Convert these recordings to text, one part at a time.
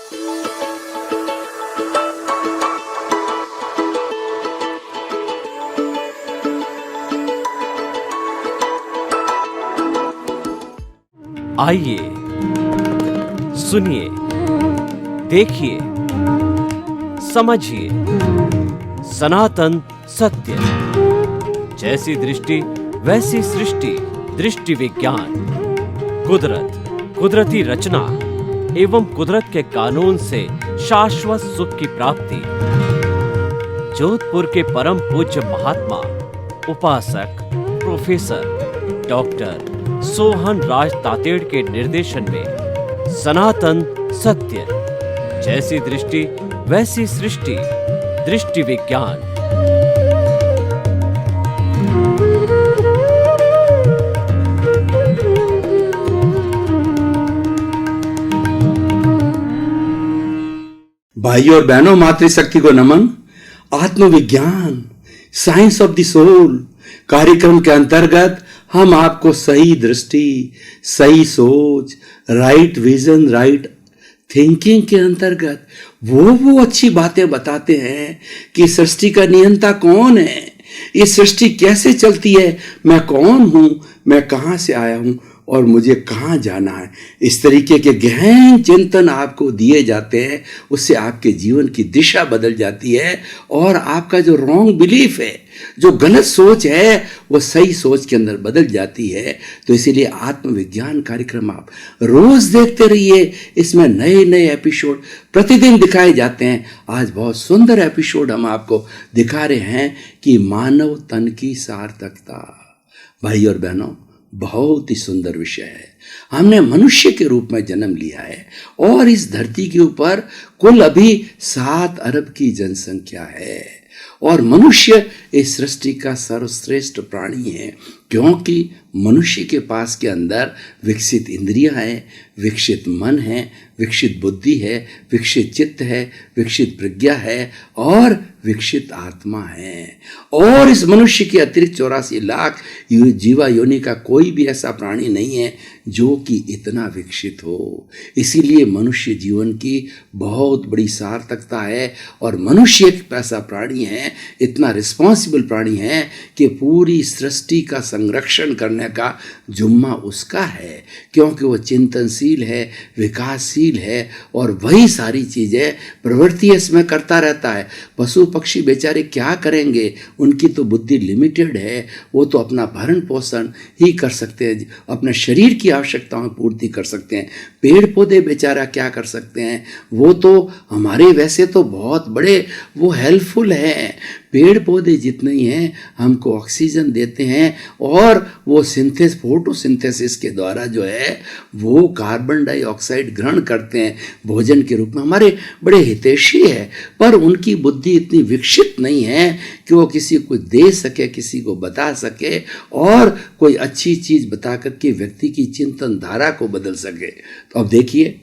आइए, सुनिए, देखिए, समझिए सनातन सत्य। जैसी दृष्टि वैसी सृष्टि, दृष्टि विज्ञान। कुदरत, कुदरती रचना एवं कुदरत के कानून से शाश्वत सुख की प्राप्ति। जोधपुर के परम पूज्य महात्मा उपासक प्रोफेसर डॉक्टर सोहन राज तातेड़ के निर्देशन में सनातन सत्य। जैसी दृष्टि वैसी सृष्टि, दृष्टि विज्ञान। भाइयों और बहनों, मातृशक्ति को नमन। आत्मविज्ञान, साइंस ऑफ द सोल कार्यक्रम के अंतर्गत हम आपको सही दृष्टि, सही सोच, राइट विजन, राइट थिंकिंग के अंतर्गत वो अच्छी बातें बताते हैं कि सृष्टि का नियंता कौन है, ये सृष्टि कैसे चलती है, मैं कौन हूं, मैं कहां से आया हूं और मुझे कहाँ जाना है। इस तरीके के गहन चिंतन आपको दिए जाते हैं, उससे आपके जीवन की दिशा बदल जाती है और आपका जो रॉन्ग बिलीफ है, जो गलत सोच है, वो सही सोच के अंदर बदल जाती है। तो इसीलिए आत्मविज्ञान कार्यक्रम आप रोज देखते रहिए। इसमें नए नए एपिसोड प्रतिदिन दिखाए जाते हैं। आज बहुत सुंदर एपिसोड हम आपको दिखा रहे हैं कि मानव तन की सार्थकता। भाई और बहनों, बहुत ही सुंदर विषय है। हमने मनुष्य के रूप में जन्म लिया है और इस धरती के ऊपर कुल अभी 7 अरब की जनसंख्या है और मनुष्य इस सृष्टि का सर्वश्रेष्ठ प्राणी है, क्योंकि मनुष्य के पास के अंदर विकसित इंद्रियां हैं, विकसित मन है, विकसित बुद्धि है, विकसित चित्त है, विकसित प्रज्ञा है और विकसित आत्मा है। और इस मनुष्य के अतिरिक्त 84 लाख जीवा योनि का कोई भी ऐसा प्राणी नहीं है जो कि इतना विकसित हो। इसीलिए मनुष्य जीवन की बहुत बड़ी सार्थकता है और मनुष्य एक ऐसा प्राणी है, इतना रिस्पॉन्सिबल प्राणी है कि पूरी सृष्टि का संरक्षण करने का जुम्मा उसका है, क्योंकि वो चिंतनशील है, विकासशील है और वही सारी चीज़ें प्रवृत्ति इसमें करता रहता है। पशु पक्षी बेचारे क्या करेंगे, उनकी तो बुद्धि लिमिटेड है, वो तो अपना भरण पोषण ही कर सकते हैं, अपने शरीर की आवश्यकताओं पूर्ति कर सकते हैं। पेड़ पौधे बेचारा क्या कर सकते हैं, वो तो हमारे वैसे तो बहुत बड़े वो हेल्पफुल हैं। पेड़ पौधे जितने ही हैं हमको ऑक्सीजन देते हैं और वो फोटोसिंथेसिस के द्वारा जो है वो कार्बन डाइऑक्साइड ग्रहण करते हैं भोजन के रूप में, हमारे बड़े हितैषी है। पर उनकी बुद्धि इतनी विकसित नहीं है कि वो किसी को दे सके, किसी को बता सके और कोई अच्छी चीज़ बता करके व्यक्ति की चिंतन धारा को बदल सके। तो अब देखिए,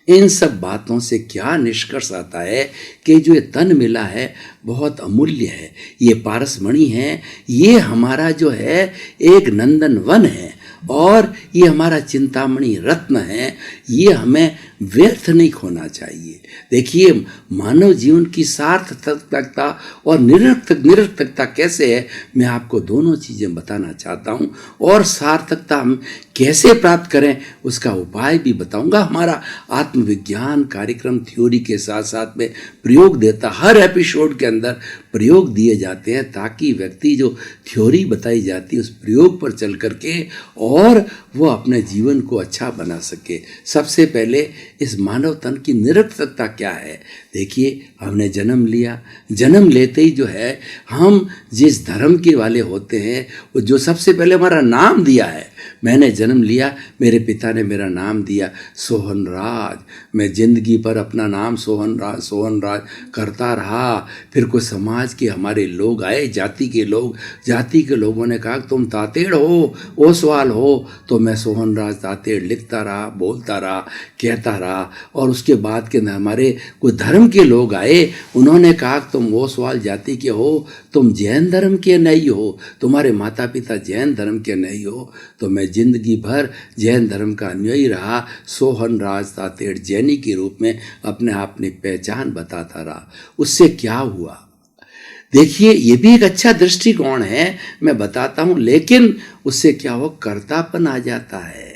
इन सब बातों से क्या निष्कर्ष आता है कि जो ये तन मिला है बहुत अमूल्य है, ये पारसमणि है, ये हमारा जो है एक नंदन वन है और ये हमारा चिंतामणि रत्न है। ये हमें व्यर्थ नहीं खोना चाहिए। देखिए, मानव जीवन की सार्थकता और निरर्थकता कैसे है, मैं आपको दोनों चीज़ें बताना चाहता हूँ और सार्थकता हम कैसे प्राप्त करें उसका उपाय भी बताऊंगा। हमारा आत्मविज्ञान कार्यक्रम थ्योरी के साथ साथ में प्रयोग देता, हर एपिसोड के अंदर प्रयोग दिए जाते हैं ताकि व्यक्ति जो थ्योरी बताई जाती है उस प्रयोग पर चल करके और वो अपने जीवन को अच्छा बना सके। सबसे पहले इस मानव तन की निरर्थकता क्या है। देखिए, हमने जन्म लिया, जन्म लेते ही जो है हम जिस धर्म के वाले होते हैं वो जो सबसे पहले हमारा नाम दिया है, मैंने जन्म लिया, मेरे पिता ने मेरा नाम दिया सोहन राज। मैं जिंदगी भर अपना नाम सोहन राज करता रहा। फिर कुछ समाज के हमारे लोग आए, जाति के लोगों ने कहा तुम तातेड़ हो, ओसवाल हो, हो तो मैं सोहन राज तातेड़ लिखता रहा, बोलता रहा, कहता रहा। और उसके बाद के हमारे कोई धर्म के लोग आए, उन्होंने कहा तुम ओसवाल जाति के हो, तुम जैन धर्म के नहीं हो, तुम्हारे माता पिता जैन धर्म के नहीं हो। तो मैं जिंदगी भर जैन धर्म का अनुयायी रहा, सोहन राज तातेड़ जैनी के रूप में अपने आप की पहचान बताता रहा। उससे क्या हुआ? देखिए, ये भी एक अच्छा दृष्टिकोण है, मैं बताता हूं, लेकिन उससे क्या हो, कर्तापन आ जाता है।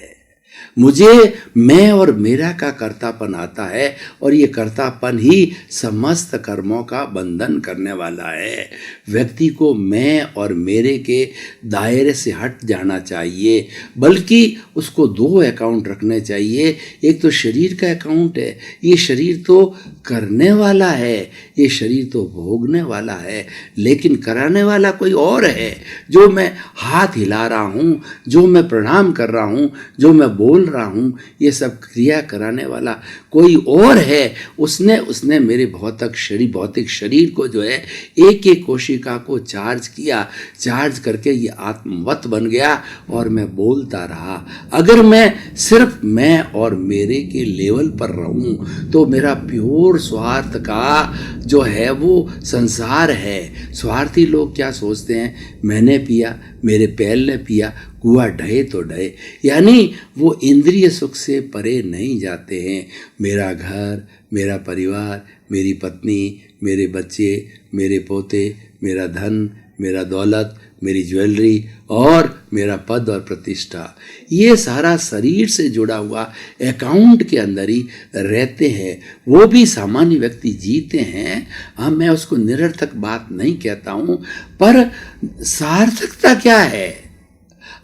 मुझे मैं और मेरा का कर्तापन आता है, और ये कर्तापन ही समस्त कर्मों का बंधन करने वाला है। व्यक्ति को मैं और मेरे के दायरे से हट जाना चाहिए, बल्कि उसको दो अकाउंट रखने चाहिए। एक तो शरीर का अकाउंट है, ये शरीर तो करने वाला है, ये शरीर तो भोगने वाला है, लेकिन कराने वाला कोई और है। जो मैं हाथ हिला रहा हूँ, जो मैं प्रणाम कर रहा हूँ, जो मैं बोल रहा हूँ, ये सब क्रिया कराने वाला कोई और है। उसने मेरे भौतिक शरीर को जो है, एक एक कोशिका को चार्ज किया, चार्ज करके ये आत्मवत बन गया, और मैं बोलता रहा। अगर मैं सिर्फ मैं और मेरे के लेवल पर रहूं तो मेरा प्योर स्वार्थ का जो है वो संसार है। स्वार्थी लोग क्या सोचते हैं, मैंने पिया, मेरे पैल ने पिया, कुआ ढहे तो ढहे, यानी वो इंद्रिय सुख से परे नहीं जाते हैं। मेरा घर, मेरा परिवार, मेरी पत्नी, मेरे बच्चे, मेरे पोते, मेरा धन, मेरा दौलत, मेरी ज्वेलरी और मेरा पद और प्रतिष्ठा, ये सारा शरीर से जुड़ा हुआ अकाउंट के अंदर ही रहते हैं। वो भी सामान्य व्यक्ति जीते हैं। हाँ, मैं उसको निरर्थक बात नहीं कहता हूँ, पर सार्थकता क्या है?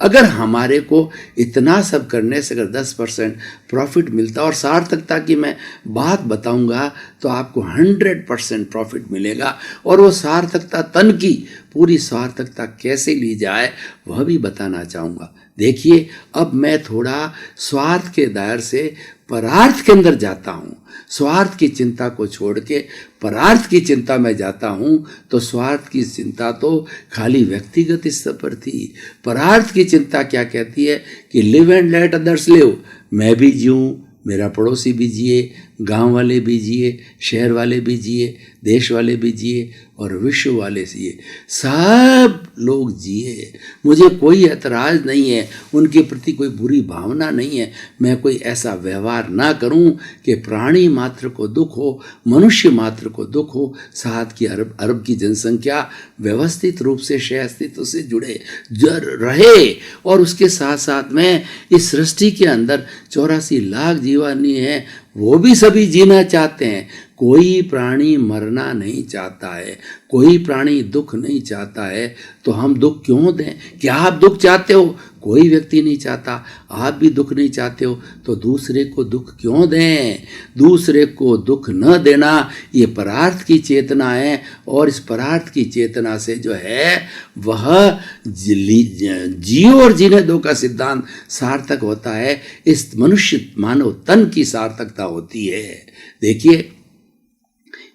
अगर हमारे को इतना सब करने से अगर 10% प्रॉफिट मिलता, और सार्थकता की मैं बात बताऊंगा तो आपको 100% प्रॉफिट मिलेगा। और वो सार्थकता तन की पूरी सार्थकता कैसे ली जाए वह भी बताना चाहूँगा। देखिए, अब मैं थोड़ा स्वार्थ के दायरे से परार्थ के अंदर जाता हूँ। स्वार्थ की चिंता को छोड़ के परार्थ की चिंता में जाता हूँ, तो स्वार्थ की चिंता तो खाली व्यक्तिगत स्तर पर थी। परार्थ की चिंता क्या कहती है कि live and let others live, मैं भी जीऊँ, मेरा पड़ोसी भी जिए, गांव वाले भी जिए, शहर वाले भी जिए, देश वाले भी जिए और विश्व वाले जिए, सब लोग जिए। मुझे कोई ऐतराज़ नहीं है, उनके प्रति कोई बुरी भावना नहीं है। मैं कोई ऐसा व्यवहार ना करूं कि प्राणी मात्र को दुख हो, मनुष्य मात्र को दुख हो। 7 की अरब की जनसंख्या व्यवस्थित रूप से शय अस्तित्व से जुड़े रहे, और उसके साथ साथ में इस सृष्टि के अंदर 84 लाख जीवानी है, वो भी सभी जीना चाहते हैं। कोई प्राणी मरना नहीं चाहता है, कोई प्राणी दुख नहीं चाहता है, तो हम दुख क्यों दें? क्या आप दुख चाहते हो? कोई व्यक्ति नहीं चाहता। आप भी दुख नहीं चाहते हो, तो दूसरे को दुख क्यों दें? दूसरे को दुख न देना ये परार्थ की चेतना है, और इस परार्थ की चेतना से जो है वह जियो और जीने दो का सिद्धांत सार्थक होता है। इस मनुष्य मानव तन की सार्थकता होती है। देखिए,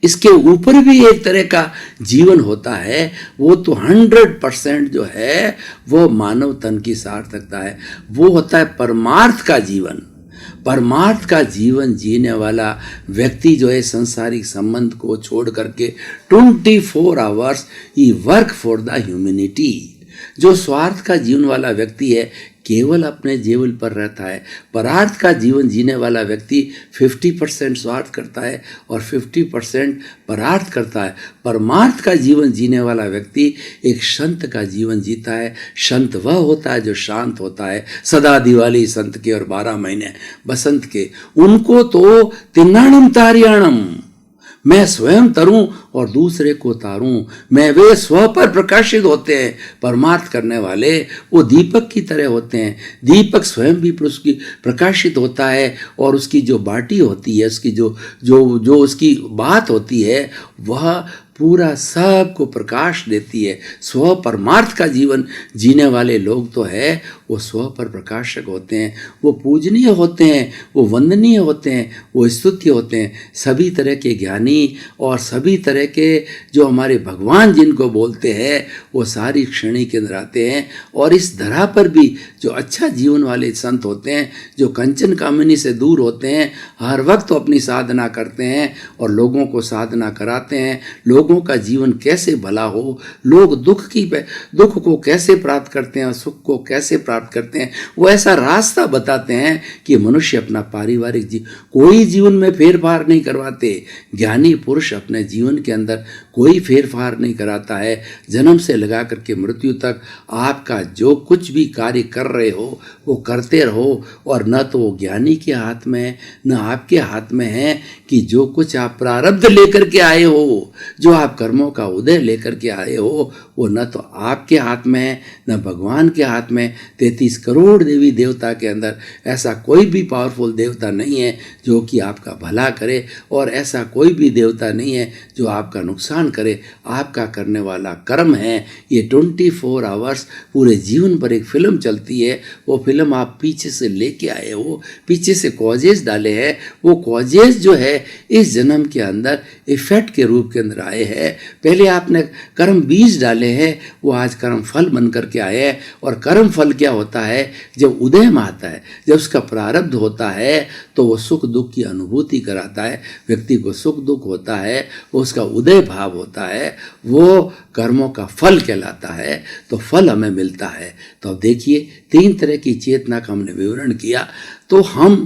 इसके ऊपर भी एक तरह का जीवन होता है, वो तो 100% जो है वो मानव तन की सार्थकता है। वो होता है परमार्थ का जीवन। परमार्थ का जीवन जीने वाला व्यक्ति जो है सांसारिक संबंध को छोड़ करके 24 hours he work for the humanity. जो स्वार्थ का जीवन वाला व्यक्ति है केवल अपने जीवन पर रहता है। परार्थ का जीवन जीने वाला व्यक्ति 50% स्वार्थ करता है और 50% परार्थ करता है। परमार्थ का जीवन जीने वाला व्यक्ति एक संत का जीवन जीता है। संत वह होता है जो शांत होता है। सदा दिवाली संत के और 12 महीने बसंत के। उनको तो तिन्नाणम तारियाणम, मैं स्वयं तरूं और दूसरे को तारूं। मैं वे स्व पर प्रकाशित होते हैं। परमार्थ करने वाले वो दीपक की तरह होते हैं। दीपक स्वयं भी उसकी प्रकाशित होता है, और उसकी जो बाटी होती है, उसकी जो उसकी बात होती है, वह पूरा सबको प्रकाश देती है। स्व परमार्थ का जीवन जीने वाले लोग तो है वो स्व पर प्रकाशक होते हैं, वो पूजनीय होते हैं, वो वंदनीय होते हैं, वो स्तुत्य होते हैं। सभी तरह के ज्ञानी और सभी तरह के जो हमारे भगवान जिनको बोलते हैं वो सारी श्रेणी के अंदर आते हैं। और इस धरा पर भी जो अच्छा जीवन वाले संत होते हैं, जो कंचन कामिनी से दूर होते हैं, हर वक्त अपनी साधना करते हैं और लोगों को साधना कराते हैं, लोगों का जीवन कैसे भला हो, लोग दुख को कैसे प्राप्त करते हैं, सुख को कैसे प्राप्त करते हैं, वो ऐसा रास्ता बताते हैं कि मनुष्य अपना पारिवारिक कोई जीवन में फेरफार नहीं करवाते। ज्ञानी पुरुष अपने जीवन के अंदर कोई फेरफार नहीं कराता है। जन्म से लगा करके मृत्यु तक आपका जो कुछ भी कार्य कर रहे हो वो करते रहो, और न तो वो ज्ञानी के हाथ में है न आपके हाथ में है कि जो कुछ आप प्रारब्ध लेकर के आए हो, जो आप कर्मों का उदय लेकर के आए हो, वो न तो आपके हाथ में है न भगवान के हाथ में। 33 करोड़ देवी देवता के अंदर ऐसा कोई भी पावरफुल देवता नहीं है जो कि आपका भला करे, और ऐसा कोई भी देवता नहीं है जो आपका नुकसान करे। आपका करने वाला कर्म है। ये 24 आवर्स पूरे जीवन पर एक फिल्म चलती है। वो फिल्म आप पीछे से लेके आए हो, पीछे से कॉजेज डाले हैं। वो कॉजेज जो है इस जन्म के अंदर इफेक्ट के रूप के अंदर आए हैं। पहले आपने कर्म बीज डाले हैं, वो आज कर्म फल बन करके आए हैं। और कर्म फल क्या होता है? जब उदय में आता है, जब उसका प्रारब्ध होता है तो वो सुख दुख की अनुभूति कराता है। व्यक्ति को सुख दुख होता है, वो उसका उदय भाव होता है, वो कर्मों का फल कहलाता है। तो फल हमें मिलता है। तो अब देखिए 3 तरह की चेतना का हमने विवरण किया। तो हम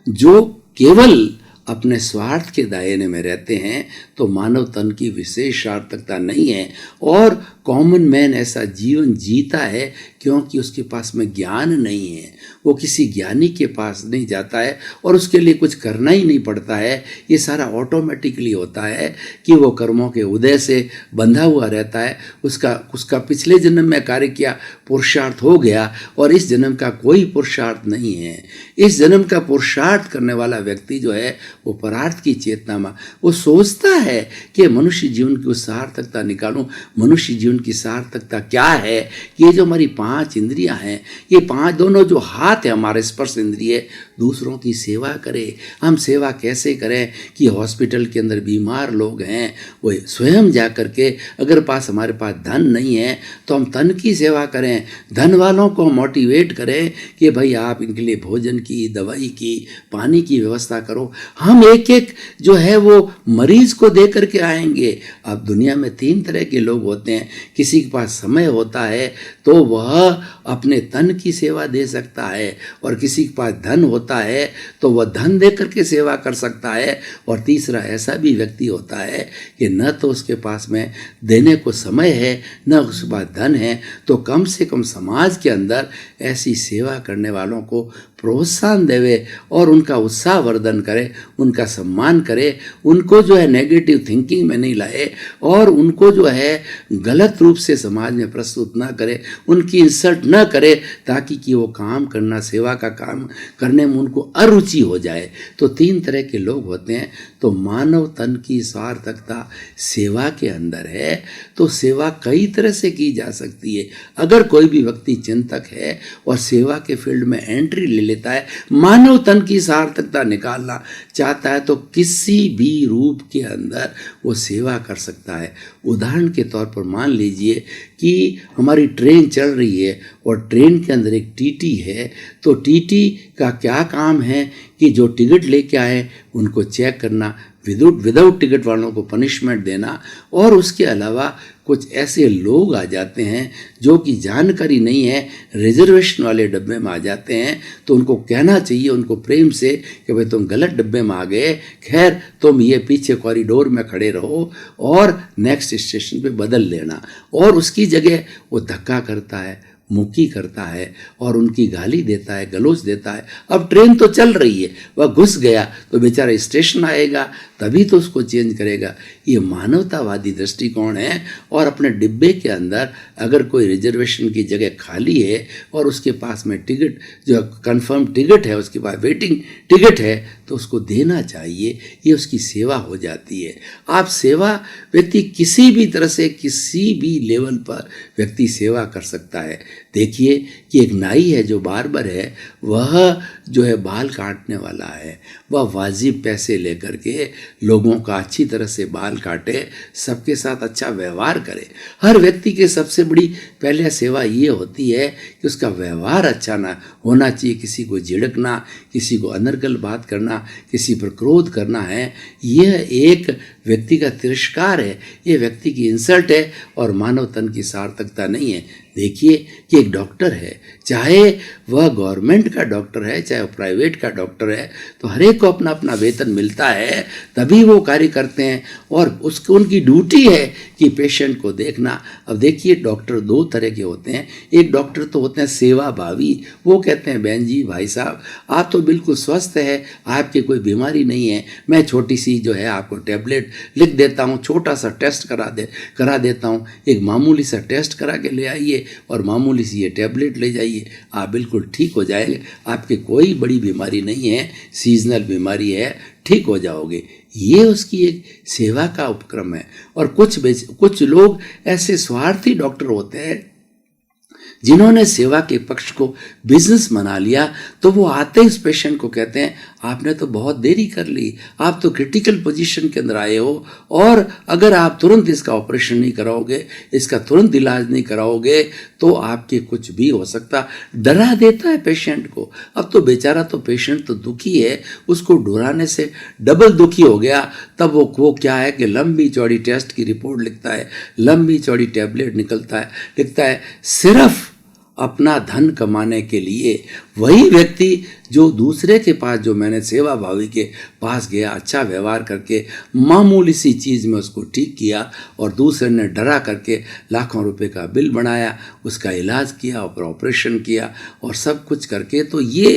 जो केवल अपने स्वार्थ के दायरे में रहते हैं तो मानव तन की विशेष सार्थकता नहीं है। और कॉमन मैन ऐसा जीवन जीता है क्योंकि उसके पास में ज्ञान नहीं है। वो किसी ज्ञानी के पास नहीं जाता है और उसके लिए कुछ करना ही नहीं पड़ता है। ये सारा ऑटोमेटिकली होता है कि वो कर्मों के उदय से बंधा हुआ रहता है। उसका पिछले जन्म में कार्य किया पुरुषार्थ हो गया और इस जन्म का कोई पुरुषार्थ नहीं है। इस जन्म का पुरुषार्थ करने वाला व्यक्ति जो है वो परार्थ की चेतना में वो सोचता है कि मनुष्य जीवन की सार्थकता निकालूं। मनुष्य जीवन की सार्थकता क्या है? ये जो हमारी 5 इंद्रियां हैं, ये 5 दोनों जो हाथ है हमारे स्पर्श इंद्रिय, दूसरों की सेवा करें। हम सेवा कैसे करें कि हॉस्पिटल के अंदर बीमार लोग हैं, वो स्वयं जा करके, अगर हमारे पास धन नहीं है तो हम तन की सेवा करें। धन वालों को मोटिवेट करें कि भाई आप इनके लिए भोजन की, दवाई की, पानी की व्यवस्था करो। हम एक एक जो है वो मरीज को दे करके आएंगे। अब दुनिया में 3 तरह के लोग होते हैं। किसी के पास समय होता है तो वह अपने तन की सेवा दे सकता है, और किसी के पास धन होता है तो वह धन दे करके सेवा कर सकता है। और तीसरा ऐसा भी व्यक्ति होता है कि न तो उसके पास में देने को समय है न उसके पास धन है, तो कम से कम समाज के अंदर ऐसी सेवा करने वालों को प्रोत्साहन देवे और उनका उत्साह वर्धन करे, उनका सम्मान करे, उनको जो है नेगेटिव थिंकिंग में नहीं लाए और उनको जो है गलत रूप से समाज में प्रस्तुत ना करे, उनकी इंसल्ट न करे, ताकि कि वो काम करना, सेवा का काम करने में उनको अरुचि हो जाए। तो 3 तरह के लोग होते हैं। तो मानव तन की सार्थकता सेवा के अंदर है। तो सेवा कई तरह से की जा सकती है। अगर कोई भी व्यक्ति चिंतक है और सेवा के फील्ड में एंट्री ले लेता है, मानव तन की सार्थकता निकालना चाहता है, तो किसी भी रूप के अंदर वो सेवा कर सकता है। उदाहरण के तौर पर मान लीजिए कि हमारी ट्रेन चल रही है और ट्रेन के अंदर एक टीटी है। तो टीटी का क्या काम है कि जो टिकट लेके आए उनको चेक करना, विदाउट टिकट वालों को पनिशमेंट देना, और उसके अलावा कुछ ऐसे लोग आ जाते हैं जो कि जानकारी नहीं है, रिजर्वेशन वाले डब्बे में आ जाते हैं, तो उनको कहना चाहिए, उनको प्रेम से कि भाई तुम गलत डब्बे में आ गए, खैर तुम ये पीछे कॉरिडोर में खड़े रहो और नेक्स्ट स्टेशन पे बदल लेना। और उसकी जगह वो धक्का करता है, मुक्की करता है और उनकी गाली देता है, गलोच देता है। अब ट्रेन तो चल रही है, वह घुस गया तो बेचारा स्टेशन आएगा तभी तो उसको चेंज करेगा। ये मानवतावादी दृष्टिकोण है। और अपने डिब्बे के अंदर अगर कोई रिजर्वेशन की जगह खाली है और उसके पास में टिकट जो कंफर्म टिकट है, उसके पास वेटिंग टिकट है, तो उसको देना चाहिए, ये उसकी सेवा हो जाती है। आप सेवा, व्यक्ति किसी भी तरह से किसी भी लेवल पर व्यक्ति सेवा कर सकता है। देखिए कि एक नाई है जो बार्बर है, वह जो है बाल काटने वाला है, वह वाजिब पैसे लेकर के लोगों का अच्छी तरह से बाल काटे, सबके साथ अच्छा व्यवहार करे। हर व्यक्ति के सबसे बड़ी पहले सेवा ये होती है कि उसका व्यवहार अच्छा ना होना चाहिए। किसी को झिड़कना, किसी को अनर्गल बात करना, किसी पर क्रोध करना है, यह एक व्यक्ति का तिरस्कार है, ये व्यक्ति की इंसल्ट है और मानव तन की सार्थकता नहीं है। देखिए कि एक डॉक्टर है, चाहे वह गवर्नमेंट का डॉक्टर है चाहे वह प्राइवेट का डॉक्टर है, तो हर एक को अपना अपना वेतन मिलता है, तभी वो कार्य करते हैं और उसको उनकी ड्यूटी है कि पेशेंट को देखना। अब देखिए डॉक्टर दो तरह के होते हैं। एक डॉक्टर तो होते हैं सेवा भावी, वो कहते हैं बहन जी भाई साहब आप तो बिल्कुल स्वस्थ है, आपकी कोई बीमारी नहीं है, मैं छोटी सी जो है आपको टैबलेट लिख देता हूँ, छोटा सा टेस्ट करा देता हूँ, एक मामूली सा टेस्ट करा के ले आइए और मामूली सी ये टैबलेट ले जाइए, आप बिल्कुल ठीक हो जाएंगे, आपके कोई बड़ी बीमारी नहीं है, सीजनल बीमारी है, ठीक हो जाओगे। ये उसकी एक सेवा का उपक्रम है। और कुछ लोग ऐसे स्वार्थी डॉक्टर होते हैं जिन्होंने सेवा के पक्ष को बिजनेस बना लिया, तो वो आते ही उस पेशेंट को कहते हैं आपने तो बहुत देरी कर ली, आप तो क्रिटिकल पोजीशन के अंदर आए हो, और अगर आप तुरंत इसका ऑपरेशन नहीं कराओगे, इसका तुरंत इलाज नहीं कराओगे तो आपके कुछ भी हो सकता। डरा देता है पेशेंट को। अब तो बेचारा तो पेशेंट तो दुखी है, उसको डराने से डबल दुखी हो गया। तब वो क्या है कि लंबी चौड़ी टेस्ट की रिपोर्ट लिखता है, लंबी चौड़ी टैबलेट लिखता है सिर्फ अपना धन कमाने के लिए। वही व्यक्ति जो दूसरे के पास, जो मैंने सेवा भावी के पास गया, अच्छा व्यवहार करके मामूली सी चीज़ में उसको ठीक किया और दूसरे ने डरा करके लाखों रुपए का बिल बनाया, उसका इलाज किया और ऑपरेशन किया और सब कुछ करके, तो ये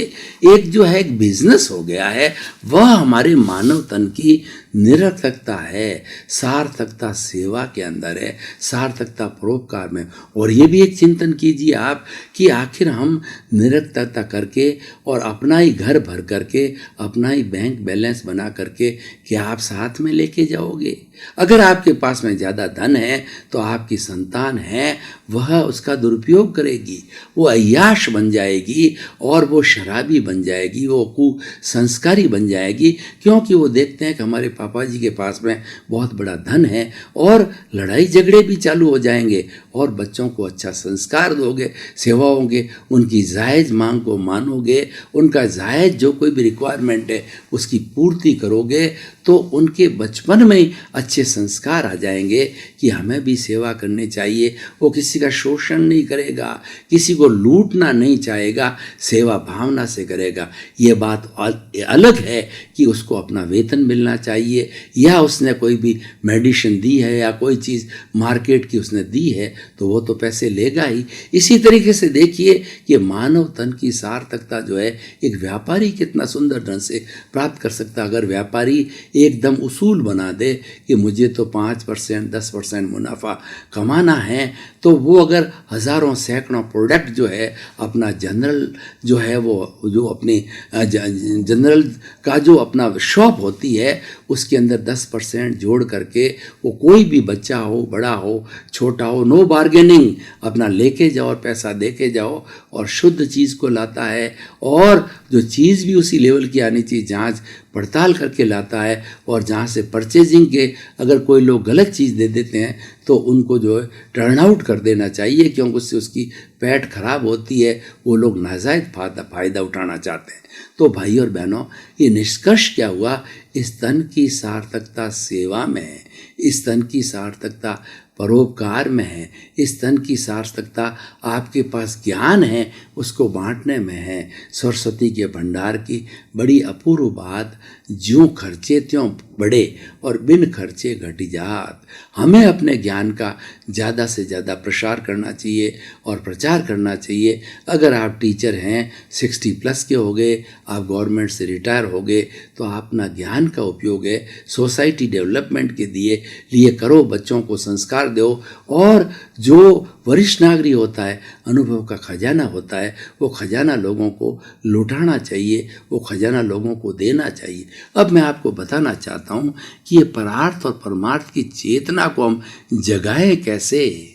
एक जो है एक बिजनेस हो गया है। वह हमारे मानव तन की निरर्थकता है, सार्थकता सेवा के अंदर है, सार्थकता परोपकार में। और ये भी एक चिंतन कीजिए आप कि आखिर हम निरर्थकता करके और अपना ही घर भर करके, अपना ही बैंक बैलेंस बना करके क्या आप साथ में लेके जाओगे? अगर आपके पास में ज़्यादा धन है तो आपकी संतान है, वह उसका दुरुपयोग करेगी, वो अय्याश बन जाएगी और वो शराबी बन जाएगी, वो कुसंस्कारी बन जाएगी, क्योंकि वो देखते हैं कि हमारे पापा जी के पास में बहुत बड़ा धन है, और लड़ाई झगड़े भी चालू हो जाएंगे। और बच्चों को अच्छा संस्कार दोगे, सेवा होंगे, उनकी जायज़ मांग को मानोगे, उनका जायज़ जो कोई भी रिक्वायरमेंट है उसकी पूर्ति करोगे, तो उनके बचपन में ही अच्छे संस्कार आ जाएंगे कि हमें भी सेवा करनी चाहिए। वो किसी का शोषण नहीं करेगा, किसी को लूटना नहीं चाहेगा, सेवा भावना से करेगा। ये बात अलग है कि उसको अपना वेतन मिलना चाहिए, या उसने कोई भी मेडिसिन दी है या कोई चीज़ मार्केट की उसने दी है तो वो तो पैसे लेगा ही। इसी तरीके से देखिए कि मानव तन की सार्थकता जो है एक व्यापारी कितना सुंदर ढंग से प्राप्त कर सकता। अगर व्यापारी एकदम उसूल बना दे कि मुझे तो 5% 10% मुनाफा कमाना है, तो वो अगर हज़ारों सैकड़ों प्रोडक्ट जो है अपना जनरल जो है वो जो अपनी जनरल का जो अपना शॉप होती है उसके अंदर 10% जोड़ करके वो कोई भी बच्चा हो, बड़ा हो, छोटा हो, नो बार्गेनिंग, अपना लेके जाओ और पैसा देके जाओ और शुद्ध चीज़ को लाता है। और जो चीज़ भी उसी लेवल की आनी चाहिए, जांच पड़ताल करके लाता है। और जहाँ से परचेजिंग के अगर कोई लोग गलत चीज़ दे देते हैं तो उनको जो है टर्न आउट कर देना चाहिए, क्योंकि उससे उसकी पेट खराब होती है, वो लोग नाजायज़ फ़ायदा उठाना चाहते हैं। तो भाई और बहनों, ये निष्कर्ष क्या हुआ? इस तन की सार्थकता सेवा में है, इस तन की सार्थकता परोपकार में है, इस तन की सार्थकता आपके पास ज्ञान है उसको बांटने में है। सरस्वती के भंडार की बड़ी अपूर्व बात, ज्यों खर्चे त्यों बढ़े और बिन खर्चे घट जात। हमें अपने ज्ञान का ज़्यादा से ज़्यादा प्रसार करना चाहिए और प्रचार करना चाहिए। अगर आप टीचर हैं, 60+ के हो गए, आप गवर्नमेंट से रिटायर हो गए, तो आप अपना ज्ञान का उपयोग है सोसाइटी डेवलपमेंट के लिए करो, बच्चों को संस्कार दो। और जो वरिष्ठ नागरिक होता है, अनुभव का खजाना होता है, वो खजाना लोगों को लुटाना चाहिए, वो खजाना लोगों को देना चाहिए। अब मैं आपको बताना चाहता हूँ कि ये परार्थ और परमार्थ की चेतना को हम जगाएं कैसे।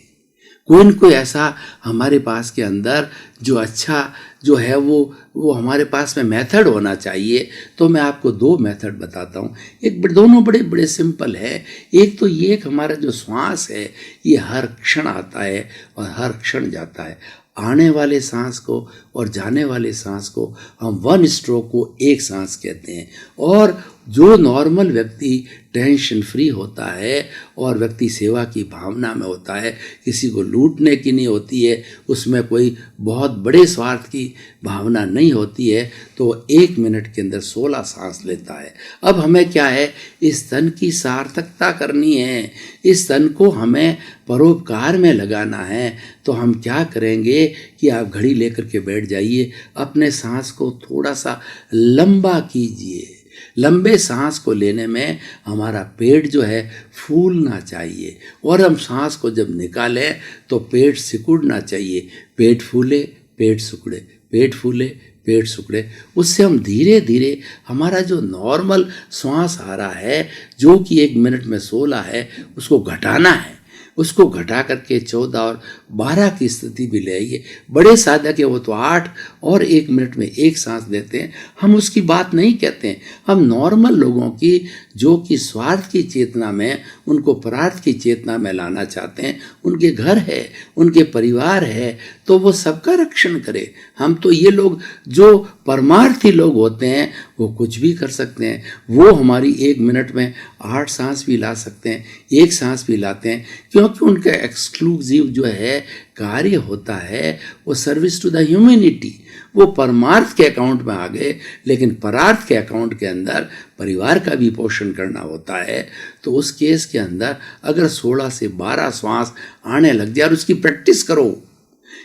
कोई न कोई ऐसा हमारे पास के अंदर जो अच्छा जो है वो हमारे पास में मेथड होना चाहिए। तो मैं आपको 2 मेथड बताता हूँ। दोनों बड़े बड़े सिंपल है। एक तो ये कि हमारा जो श्वास है ये हर क्षण आता है और हर क्षण जाता है। आने वाले सांस को और जाने वाले सांस को हम 1 स्ट्रोक को 1 सांस कहते हैं। और जो नॉर्मल व्यक्ति टेंशन फ्री होता है और व्यक्ति सेवा की भावना में होता है, किसी को लूटने की नहीं होती है, उसमें कोई बहुत बड़े स्वार्थ की भावना नहीं होती है, तो 1 मिनट के अंदर 16 सांस लेता है। अब हमें क्या है, इस तन की सार्थकता करनी है, इस तन को हमें परोपकार में लगाना है। तो हम क्या करेंगे कि आप घड़ी लेकर के बैठ जाइए, अपने सांस को थोड़ा सा लंबा कीजिए। लंबे सांस को लेने में हमारा पेट जो है फूलना चाहिए और हम सांस को जब निकालें तो पेट सिकुड़ना चाहिए। पेट फूले, पेट सिकुड़े, पेट फूले, पेट सिकुड़े। उससे हम धीरे धीरे हमारा जो नॉर्मल श्वास आ रहा है, जो कि 1 मिनट में 16 है, उसको घटाना है। उसको घटा करके 14 और 12 की स्थिति भी ले आइए। बड़े साधक है वो तो 8 और 1 मिनट में 1 सांस लेते हैं। हम उसकी बात नहीं कहते हैं। हम नॉर्मल लोगों की जो कि स्वार्थ की चेतना में, उनको परार्थ की चेतना में लाना चाहते हैं, उनके घर है, उनके परिवार है, तो वो सबका रक्षण करे। हम तो ये लोग जो परमार्थी लोग होते हैं वो कुछ भी कर सकते हैं। वो हमारी 1 मिनट में 8 सांस भी ला सकते हैं, 1 सांस भी लाते हैं, क्योंकि उनका एक्सक्लूसिव जो है कार्य होता है वो सर्विस टू द ह्यूमैनिटी। वो परमार्थ के अकाउंट में आ गए, लेकिन परार्थ के अकाउंट के अंदर परिवार का भी पोषण करना होता है। तो उस केस के अंदर अगर 16 से 12 श्वास आने लग जाए और उसकी प्रैक्टिस करो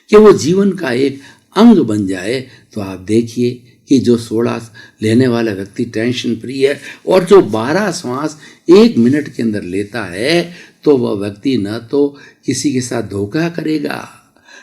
कि वो जीवन का एक अंग बन जाए, तो आप देखिए कि जो 16 लेने वाला व्यक्ति टेंशन फ्री है और जो 12 श्वास 1 मिनट के अंदर लेता है, तो वह व्यक्ति न तो किसी के साथ धोखा करेगा,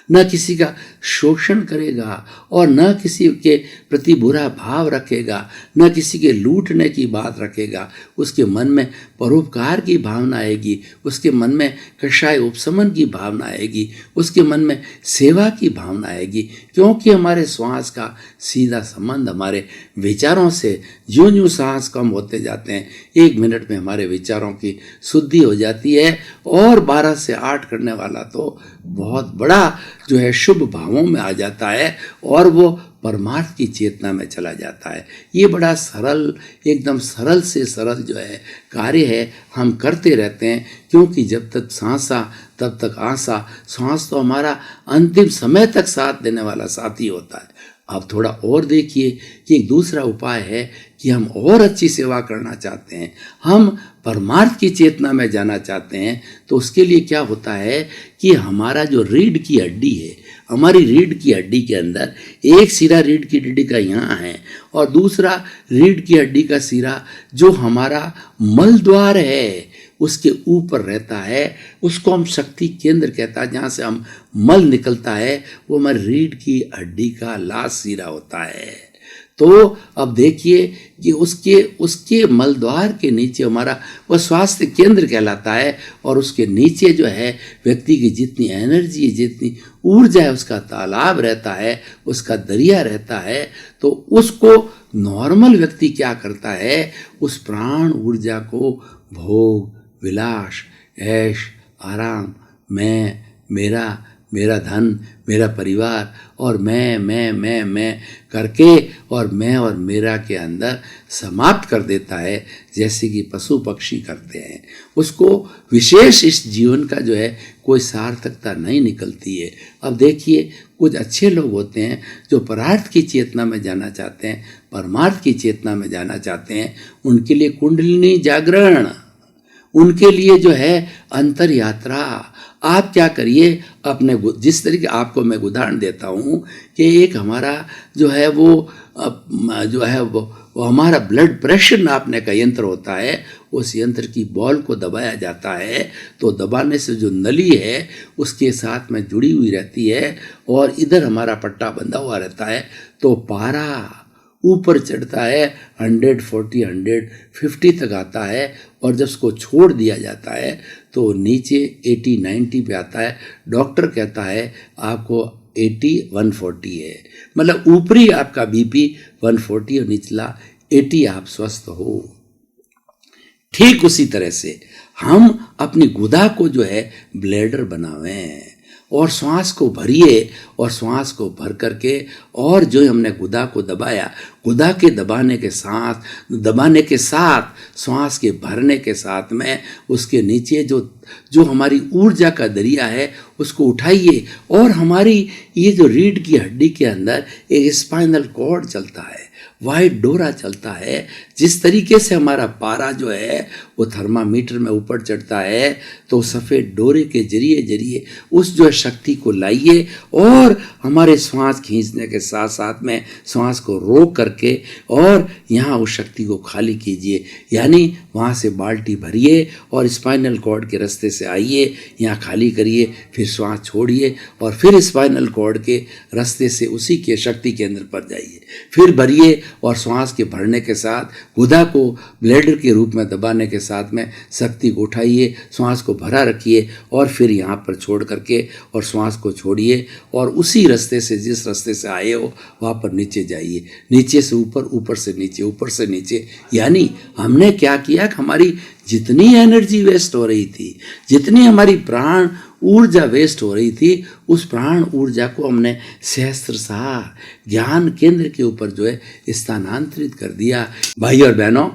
न किसी का शोषण करेगा और न किसी के प्रति बुरा भाव रखेगा, न किसी के लूटने की बात रखेगा। उसके मन में परोपकार की भावना आएगी, उसके मन में कषाय उपशमन की भावना आएगी, उसके मन में सेवा की भावना आएगी, क्योंकि हमारे श्वास का सीधा संबंध हमारे विचारों से। ज्यों ज्यों सांस कम होते जाते हैं, 1 मिनट में हमारे विचारों की शुद्धि हो जाती है और 12 से 8 करने वाला तो बहुत बड़ा जो है शुभ भावों में आ जाता है और वो परमार्थ की चेतना में चला जाता है। ये बड़ा सरल, एकदम सरल से सरल जो है कार्य है, हम करते रहते हैं, क्योंकि जब तक सांसा तब तक आशा। सांस तो हमारा अंतिम समय तक साथ देने वाला साथी होता है। अब थोड़ा और देखिए कि एक दूसरा उपाय है कि हम और अच्छी सेवा करना चाहते हैं, हम परमार्थ की चेतना में जाना चाहते हैं, तो उसके लिए क्या होता है कि हमारा जो रीढ़ की हड्डी है, हमारी रीढ़ की हड्डी के अंदर एक सिरा रीढ़ की हड्डी का यहाँ है और दूसरा रीढ़ की हड्डी का सिरा जो हमारा मल द्वार है उसके ऊपर रहता है। उसको हम शक्ति केंद्र कहता है, जहाँ से हम मल निकलता है, वो हमारी रीढ़ की हड्डी का लास्ट सिरा होता है। तो अब देखिए कि उसके मलद्वार के नीचे हमारा वह स्वास्थ्य केंद्र कहलाता है और उसके नीचे जो है व्यक्ति की जितनी एनर्जी, जितनी ऊर्जा है, उसका तालाब रहता है, उसका दरिया रहता है। तो उसको नॉर्मल व्यक्ति क्या करता है, उस प्राण ऊर्जा को भोग, विलास, ऐश, आराम, मैं, मेरा धन, मेरा परिवार और मैं करके और मैं और मेरा के अंदर समाप्त कर देता है, जैसे कि पशु पक्षी करते हैं। उसको विशेष इस जीवन का जो है कोई सार्थकता नहीं निकलती है। अब देखिए कुछ अच्छे लोग होते हैं जो परार्थ की चेतना में जाना चाहते हैं, परमार्थ की चेतना में जाना चाहते हैं। उनके लिए कुंडलिनी जागरण, उनके लिए जो है अंतर यात्रा। आप क्या करिए, अपने जिस तरीके आपको मैं उदाहरण देता हूँ कि एक हमारा जो है वो वो हमारा ब्लड प्रेशर नापने का यंत्र होता है, उस यंत्र की बॉल को दबाया जाता है तो दबाने से जो नली है उसके साथ में जुड़ी हुई रहती है और इधर हमारा पट्टा बंधा हुआ रहता है, तो पारा ऊपर चढ़ता है 140 150 तक आता है और जब उसको छोड़ दिया जाता है तो नीचे 80 90 पे आता है। डॉक्टर कहता है आपको 80 140 है, मतलब ऊपरी आपका बीपी 140 और निचला 80, आप स्वस्थ हो। ठीक उसी तरह से हम अपनी गुदा को जो है ब्लैडर बनावें और श्वास को भरिए और श्वास को भर करके और जो हमने गुदा को दबाया, गुदा के दबाने के साथ श्वास के भरने के साथ में उसके नीचे जो हमारी ऊर्जा का दरिया है उसको उठाइए और हमारी ये जो रीढ़ की हड्डी के अंदर एक स्पाइनल कॉर्ड चलता है, वाइट डोरा चलता है। जिस तरीके से हमारा पारा जो है वो थर्मामीटर में ऊपर चढ़ता है तो सफ़ेद डोरे के जरिए उस जो शक्ति को लाइए और हमारे श्वास खींचने के साथ साथ में श्वास को रोक करके और यहाँ उस शक्ति को खाली कीजिए, यानी वहाँ से बाल्टी भरिए और स्पाइनल कॉर्ड के रास्ते से आइए, यहाँ खाली करिए, फिर श्वास छोड़िए और फिर स्पाइनल कॉर्ड के रास्ते से उसी के शक्ति केंद्र पर जाइए, फिर भरिए और श्वास के भरने के साथ गुदा को ब्लैडर के रूप में दबाने के साथ में शक्ति को उठाइए, श्वास को भरा रखिए और फिर यहाँ पर छोड़ करके और श्वास को छोड़िए और उसी रास्ते से जिस रास्ते से आए हो वहाँ पर नीचे जाइए, नीचे से ऊपर, ऊपर से नीचे, ऊपर से नीचे। यानी हमने क्या किया कि हमारी जितनी एनर्जी वेस्ट हो रही थी, जितनी हमारी प्राण ऊर्जा वेस्ट हो रही थी, उस प्राण ऊर्जा को हमने सहस्त्रसार ज्ञान केंद्र के ऊपर जो है स्थानांतरित कर दिया। भाई और बहनों,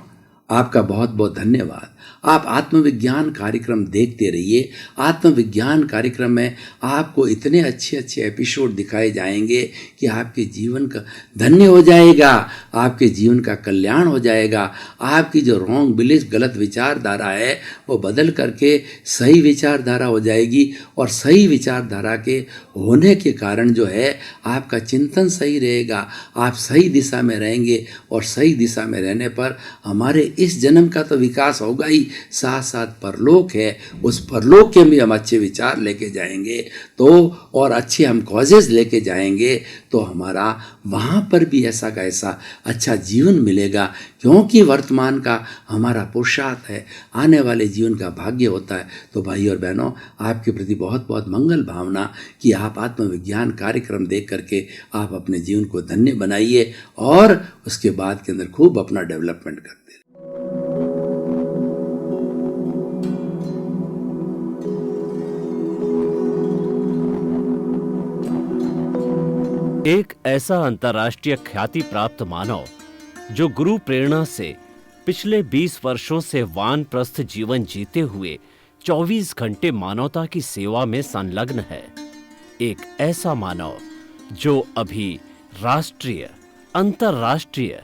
आपका बहुत बहुत धन्यवाद। आप आत्मविज्ञान कार्यक्रम देखते रहिए। आत्मविज्ञान कार्यक्रम में आपको इतने अच्छे अच्छे एपिसोड दिखाए जाएंगे कि आपके जीवन का धन्य हो जाएगा, आपके जीवन का कल्याण हो जाएगा। आपकी जो रॉन्ग बिलीफ, गलत विचारधारा है वो बदल करके सही विचारधारा हो जाएगी और सही विचारधारा के होने के कारण जो है आपका चिंतन सही रहेगा, आप सही दिशा में रहेंगे और सही दिशा में रहने पर हमारे इस जन्म का तो विकास होगा ही, साथ साथ परलोक है, उस परलोक के भी हम अच्छे विचार लेके जाएंगे तो और अच्छे हम कॉजेज लेके जाएंगे तो हमारा वहाँ पर भी ऐसा का ऐसा अच्छा जीवन मिलेगा, क्योंकि वर्तमान का हमारा पुरुषार्थ है, आने वाले जीवन का भाग्य होता है। तो भाई और बहनों, आपके प्रति बहुत बहुत मंगल भावना कि आप आत्मविज्ञान कार्यक्रम देख करके आप अपने जीवन को धन्य बनाइए और उसके बाद के अंदर खूब अपना डेवलपमेंट करते रहिए। एक ऐसा अंतर्राष्ट्रीय ख्याति प्राप्त मानव जो गुरु प्रेरणा से पिछले 20 वर्षों से वानप्रस्थ जीवन जीते हुए 24 घंटे मानवता की सेवा में संलग्न है। एक ऐसा मानव जो अभी राष्ट्रीय, अंतर्राष्ट्रीय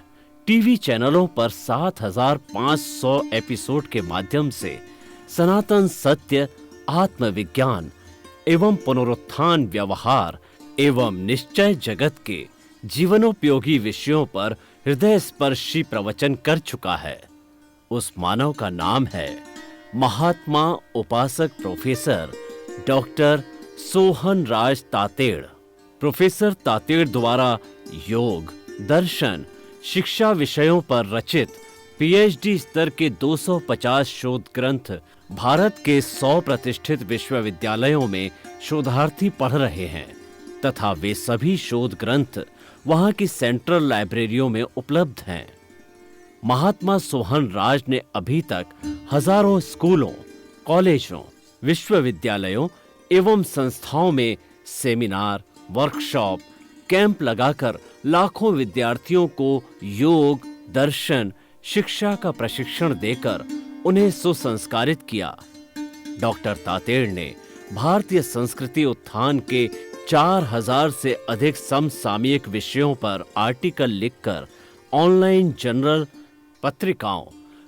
टीवी चैनलों पर 7,500 एपिसोड के माध्यम से सनातन सत्य, आत्मविज्ञान एवं पुनरुत्थान व्यवहार एवं निश्चय जगत के जीवनोपयोगी विषयों पर हृदय स्पर्शी प्रवचन कर चुका है। उस मानव का नाम है महात्मा उपासक प्रोफेसर डॉक्टर सोहन राज तातेड़। प्रोफेसर तातेड़ द्वारा योग, दर्शन, शिक्षा विषयों पर रचित पीएचडी स्तर के 250 शोध ग्रंथ भारत के 100 प्रतिष्ठित विश्वविद्यालयों में शोधार्थी पढ़ रहे हैं तथा वे सभी शोध ग्रंथ वहां की सेंट्रल लाइब्रेरियों में उपलब्ध हैं। महात्मा सोहन राज ने अभी तक हजारों स्कूलों, कॉलेजों, विश्वविद्यालयों एवं संस्थाओं में सेमिनार, वर्कशॉप, कैंप लगाकर लाखों विद्यार्थियों को योग, दर्शन, शिक्षा का प्रशिक्षण देकर उन्हें सुसंस्कारित किया। डॉक्टर तातेड़ ने भारतीय संस्कृति उत्थान के 4000 से अधिक समसामयिक विषयों पर आर्टिकल लिखकर ऑनलाइन जर्नल, पत्रिकाओं,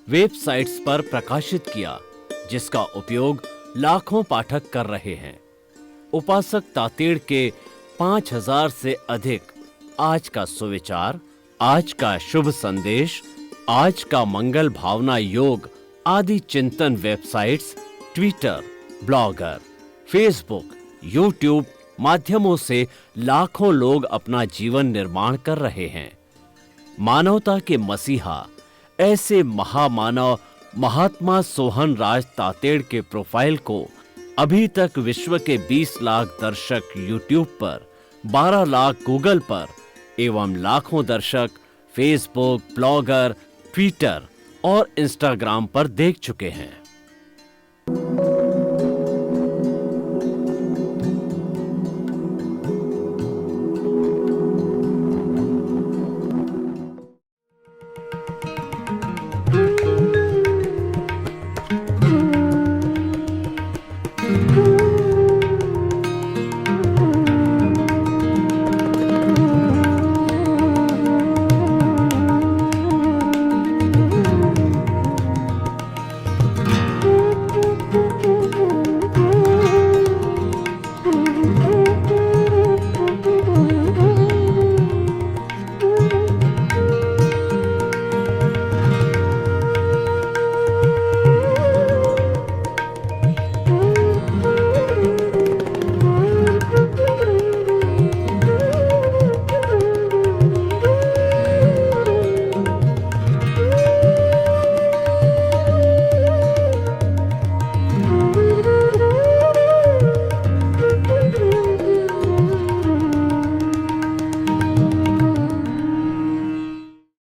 वेबसाइट्स पर प्रकाशित किया, जिसका उपयोग लाखों पाठक कर रहे हैं। उपासक तातेड़ के 5000 से अधिक आज का सुविचार, आज का शुभ संदेश, आज का मंगल भावना योग आदि चिंतन websites, Twitter, blogger, Facebook, YouTube माध्यमों से लाखों लोग अपना जीवन निर्माण कर रहे हैं। मानवता के मसीहा ऐसे महामानव महात्मा सोहन राज तातेड़ के प्रोफाइल को अभी तक विश्व के 20 लाख दर्शक यूट्यूब पर, 12 लाख गूगल पर एवं लाखों दर्शक फेसबुक, ब्लॉगर, ट्विटर और इंस्टाग्राम पर देख चुके हैं।